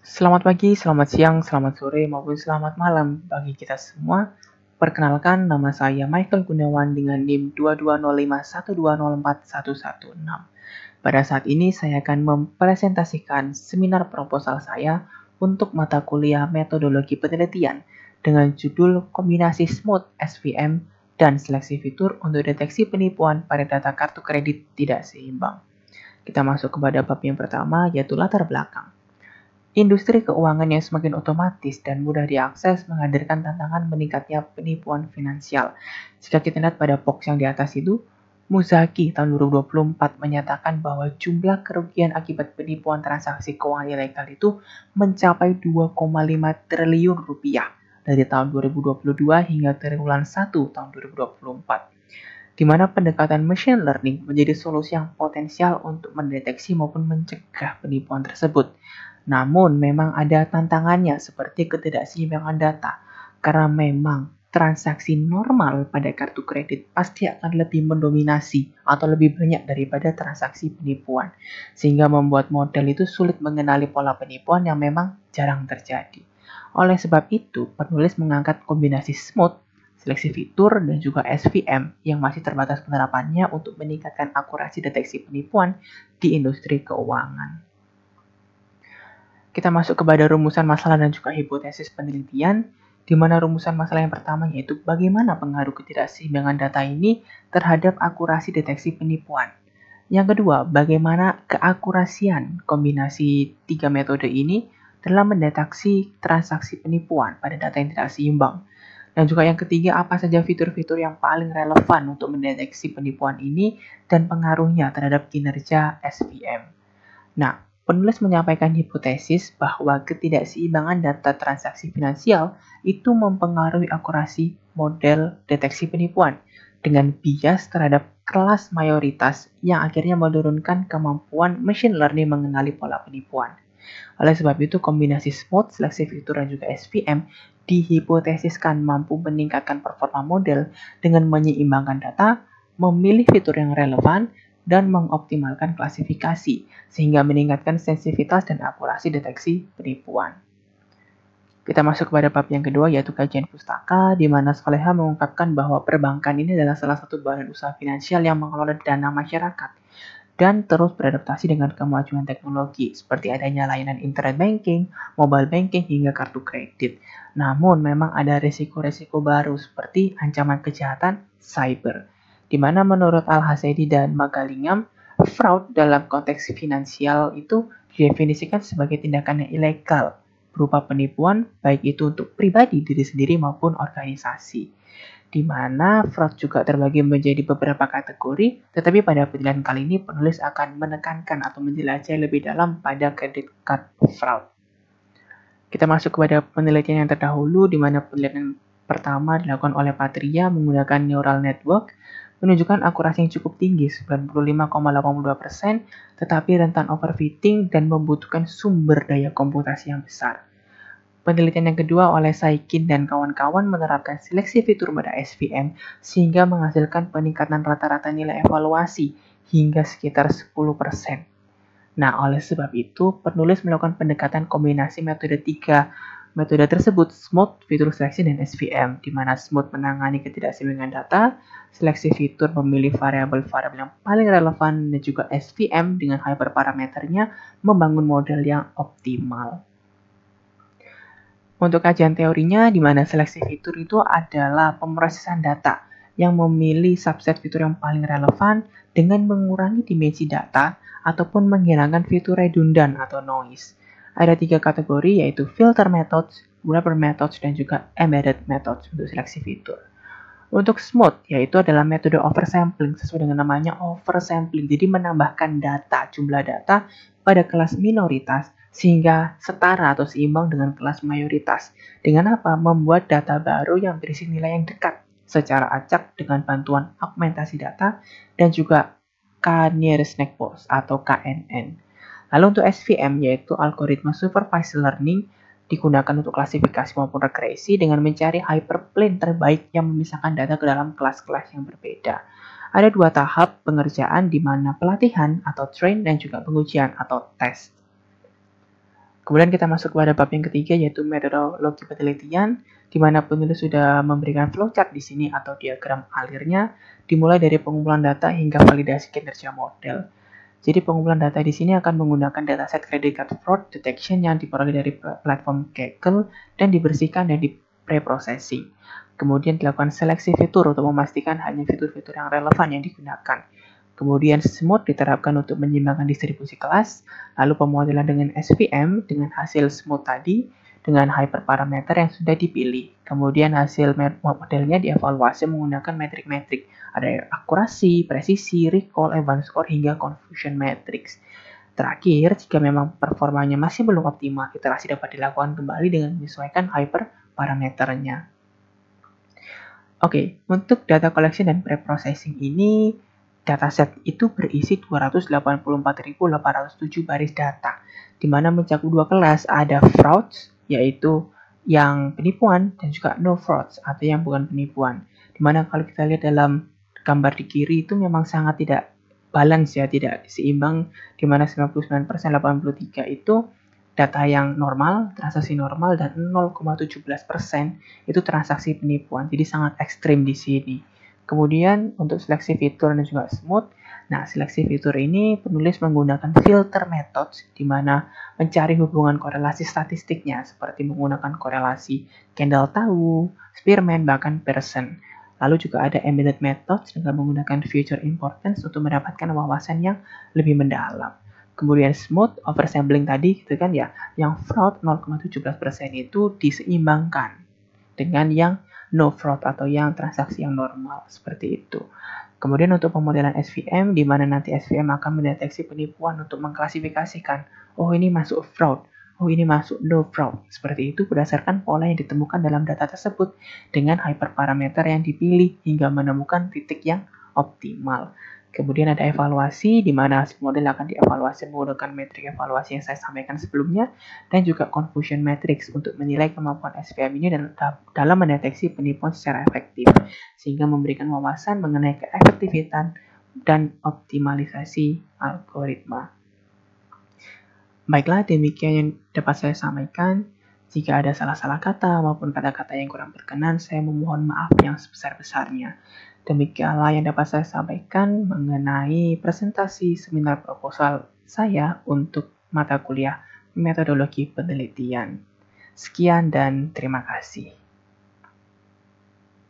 Selamat pagi, selamat siang, selamat sore, maupun selamat malam bagi kita semua. Perkenalkan, nama saya Michael Gunawan dengan NIM 220512041116. Pada saat ini saya akan mempresentasikan seminar proposal saya untuk mata kuliah metodologi penelitian dengan judul Kombinasi Smooth SVM dan Seleksi Fitur untuk Deteksi Penipuan pada Data Kartu Kredit Tidak Seimbang. Kita masuk kepada bab yang pertama, yaitu latar belakang. Industri keuangan yang semakin otomatis dan mudah diakses menghadirkan tantangan meningkatnya penipuan finansial. Jika kita lihat pada box yang di atas itu, Muzaki tahun 2024 menyatakan bahwa jumlah kerugian akibat penipuan transaksi keuangan ilegal itu mencapai 2,5 triliun rupiah dari tahun 2022 hingga triwulan 1 tahun 2024. Di mana pendekatan machine learning menjadi solusi yang potensial untuk mendeteksi maupun mencegah penipuan tersebut. Namun memang ada tantangannya seperti ketidakseimbangan data, karena memang transaksi normal pada kartu kredit pasti akan lebih mendominasi atau lebih banyak daripada transaksi penipuan, sehingga membuat model itu sulit mengenali pola penipuan yang memang jarang terjadi. Oleh sebab itu, penulis mengangkat kombinasi smooth, seleksi fitur, dan juga SVM yang masih terbatas penerapannya untuk meningkatkan akurasi deteksi penipuan di industri keuangan. Kita masuk kepada rumusan masalah dan juga hipotesis penelitian, di mana rumusan masalah yang pertama yaitu bagaimana pengaruh ketidakseimbangan data ini terhadap akurasi deteksi penipuan. Yang kedua, bagaimana keakurasian kombinasi tiga metode ini dalam mendeteksi transaksi penipuan pada data yang tidak seimbang. Dan juga yang ketiga, apa saja fitur-fitur yang paling relevan untuk mendeteksi penipuan ini dan pengaruhnya terhadap kinerja SVM. Nah, penulis menyampaikan hipotesis bahwa ketidakseimbangan data transaksi finansial itu mempengaruhi akurasi model deteksi penipuan dengan bias terhadap kelas mayoritas yang akhirnya menurunkan kemampuan machine learning mengenali pola penipuan. Oleh sebab itu, kombinasi smooth, seleksi fitur, dan juga SVM dihipotesiskan mampu meningkatkan performa model dengan menyeimbangkan data, memilih fitur yang relevan, dan mengoptimalkan klasifikasi, sehingga meningkatkan sensitivitas dan akurasi deteksi penipuan. Kita masuk kepada bab yang kedua, yaitu kajian pustaka, di mana Soleha mengungkapkan bahwa perbankan ini adalah salah satu badan usaha finansial yang mengelola dana masyarakat, dan terus beradaptasi dengan kemajuan teknologi, seperti adanya layanan internet banking, mobile banking, hingga kartu kredit. Namun, memang ada risiko-risiko baru, seperti ancaman kejahatan cyber, di mana menurut Al-Hasedi dan Magalingam, fraud dalam konteks finansial itu didefinisikan sebagai tindakan yang ilegal, berupa penipuan, baik itu untuk pribadi diri sendiri maupun organisasi. Di mana fraud juga terbagi menjadi beberapa kategori, tetapi pada penjelasan kali ini penulis akan menekankan atau menjelajahi lebih dalam pada credit card fraud. Kita masuk kepada penelitian yang terdahulu, di mana penelitian pertama dilakukan oleh Patria menggunakan neural network, menunjukkan akurasi yang cukup tinggi, 95,82%, tetapi rentan overfitting dan membutuhkan sumber daya komputasi yang besar. Penelitian yang kedua oleh Saikin dan kawan-kawan menerapkan seleksi fitur pada SVM sehingga menghasilkan peningkatan rata-rata nilai evaluasi hingga sekitar 10%. Nah, oleh sebab itu, penulis melakukan pendekatan kombinasi metode tiga metode tersebut, smooth, fitur seleksi, dan SVM, di mana smooth menangani ketidakseimbangan data, seleksi fitur memilih variabel-variabel yang paling relevan, dan juga SVM dengan hyperparameternya membangun model yang optimal. Untuk kajian teorinya, di mana seleksi fitur itu adalah pemrosesan data yang memilih subset fitur yang paling relevan dengan mengurangi dimensi data ataupun menghilangkan fitur redundan atau noise. Ada 3 kategori, yaitu filter methods, wrapper methods, dan juga embedded methods untuk seleksi fitur. Untuk smooth, yaitu adalah metode oversampling, sesuai dengan namanya oversampling, jadi menambahkan data, jumlah data pada kelas minoritas, sehingga setara atau seimbang dengan kelas mayoritas. Dengan apa? Membuat data baru yang berisi nilai yang dekat secara acak dengan bantuan augmentasi data dan juga K-nearest network atau KNN. Lalu untuk SVM, yaitu algoritma supervised learning, digunakan untuk klasifikasi maupun regresi dengan mencari hyperplane terbaik yang memisahkan data ke dalam kelas-kelas yang berbeda. Ada 2 tahap pengerjaan, di mana pelatihan atau train dan juga pengujian atau test. Kemudian kita masuk kepada bab yang ketiga, yaitu metodologi penelitian, di mana penulis sudah memberikan flowchart di sini atau diagram alirnya, dimulai dari pengumpulan data hingga validasi kinerja model. Jadi pengumpulan data di sini akan menggunakan dataset credit card fraud detection yang diperoleh dari platform Kaggle dan dibersihkan dan di pre-processing. Kemudian dilakukan seleksi fitur untuk memastikan hanya fitur-fitur yang relevan yang digunakan. Kemudian smooth diterapkan untuk menyeimbangkan distribusi kelas, lalu pemodelan dengan SVM dengan hasil smooth tadi dengan hyperparameter yang sudah dipilih. Kemudian hasil modelnya dievaluasi menggunakan metrik-metrik. Ada akurasi, presisi, recall, advanced score, hingga confusion matrix. Terakhir, jika memang performanya masih belum optimal, iterasi dapat dilakukan kembali dengan menyesuaikan hyperparameternya. Oke, untuk data collection dan pre-processing ini, dataset itu berisi 284.807 baris data, di mana mencakup dua kelas, ada frauds, yaitu yang penipuan, dan juga no frauds, atau yang bukan penipuan. Di mana kalau kita lihat dalam gambar di kiri itu memang sangat tidak balance ya, tidak seimbang, di mana 99%, 83% itu data yang normal, transaksi normal, dan 0,17% itu transaksi penipuan. Jadi sangat ekstrim di sini. Kemudian untuk seleksi fitur dan juga smooth, nah seleksi fitur ini penulis menggunakan filter methods di mana mencari hubungan korelasi statistiknya seperti menggunakan korelasi Kendall tahu, Spearman, bahkan Pearson. Lalu juga ada embedded methods dengan menggunakan feature importance untuk mendapatkan wawasan yang lebih mendalam. Kemudian smooth oversampling tadi gitu kan ya, yang fraud 0,17% itu diseimbangkan dengan yang no fraud atau yang transaksi yang normal seperti itu. Kemudian untuk pemodelan SVM, di mana nanti SVM akan mendeteksi penipuan untuk mengklasifikasikan, oh ini masuk fraud, oh ini masuk no fraud. Seperti itu berdasarkan pola yang ditemukan dalam data tersebut dengan hyperparameter yang dipilih hingga menemukan titik yang optimal. Kemudian ada evaluasi, di mana model akan dievaluasi menggunakan metrik evaluasi yang saya sampaikan sebelumnya, dan juga confusion matrix untuk menilai kemampuan SVM ini dalam mendeteksi penipuan secara efektif, sehingga memberikan wawasan mengenai keefektifan dan optimalisasi algoritma. Baiklah, demikian yang dapat saya sampaikan. Jika ada salah-salah kata maupun kata-kata yang kurang berkenan, saya memohon maaf yang sebesar-besarnya. Demikianlah yang dapat saya sampaikan mengenai presentasi seminar proposal saya untuk mata kuliah metodologi penelitian. Sekian dan terima kasih.